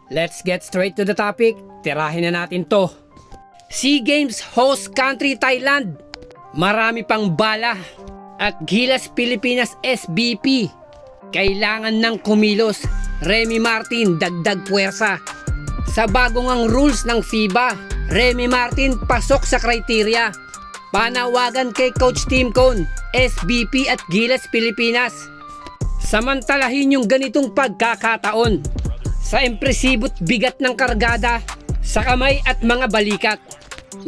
Let's get straight to the topic. Tirahin na natin to. SEA Games host country Thailand. Marami pang bala. At Gilas Pilipinas SBP. Kailangan ng kumilos. Remy Martin dagdag puwersa. Sa bagong ang rules ng FIBA, Remy Martin pasok sa kriteria. Panawagan kay Coach Tim Cone, SBP at Gilas Pilipinas. Samantalahin yung ganitong pagkakataon sa impresibo't bigat ng kargada sa kamay at mga balikat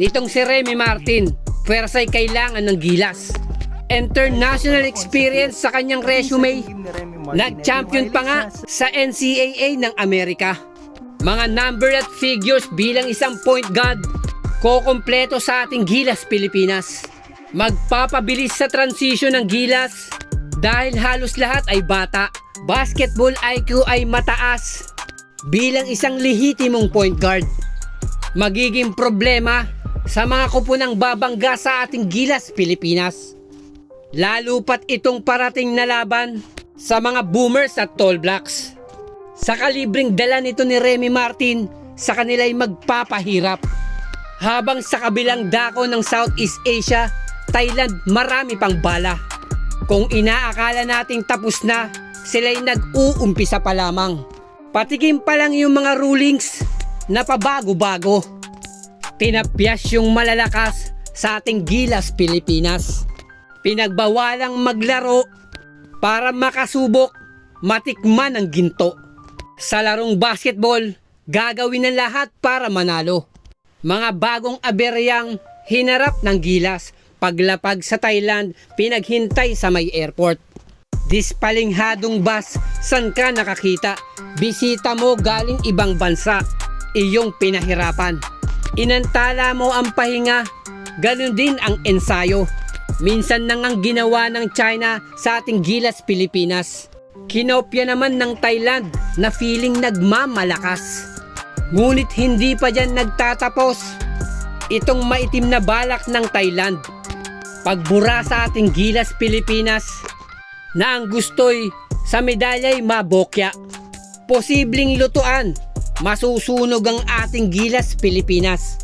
nitong si Remy Martin. Pwersa'y kailangan ng Gilas. International experience sa kanyang resume. Nag-champion pa nga sa NCAA ng Amerika. Mga number at figures bilang isang point guard. Kokompleto sa ating Gilas Pilipinas. Magpapabilis sa transition ng Gilas dahil halos lahat ay bata. Basketball IQ ay mataas. Bilang isang lehitimong point guard, magiging problema sa mga kupunang babangga sa ating Gilas Pilipinas. Lalo pat itong parating na laban sa mga boomers at tall blacks. Sa kalibreng dala nito ni Remy Martin, sa kanila'y magpapahirap. Habang sa kabilang dako ng Southeast Asia, Thailand, marami pang bala. Kung inaakala nating tapos na, sila'y nag-uumpisa pa lamang. Patikim pa lang yung mga rulings na pabago-bago. Tinapyas yung malalakas sa ating Gilas Pilipinas. Pinagbawalang maglaro para makasubok, matikman ang ginto. Sa larong basketball, gagawin ng lahat para manalo. Mga bagong aberyang hinarap ng Gilas. Paglapag sa Thailand, pinaghintay sa may airport. Dispalinghadong bus, san ka nakakita? Bisita mo galing ibang bansa, iyong pinahirapan. Inantala mo ang pahinga, ganun din ang ensayo. Minsan nang ang ginawa ng China sa ating Gilas Pilipinas. Kinopya naman ng Thailand na feeling nagmamalakas. Ngunit hindi pa dyan nagtatapos itong maitim na balak ng Thailand. Pagbura sa ating Gilas Pilipinas na ang gusto'y sa medalya'y mabokya. Posibleng lutuan, masusunog ang ating Gilas Pilipinas.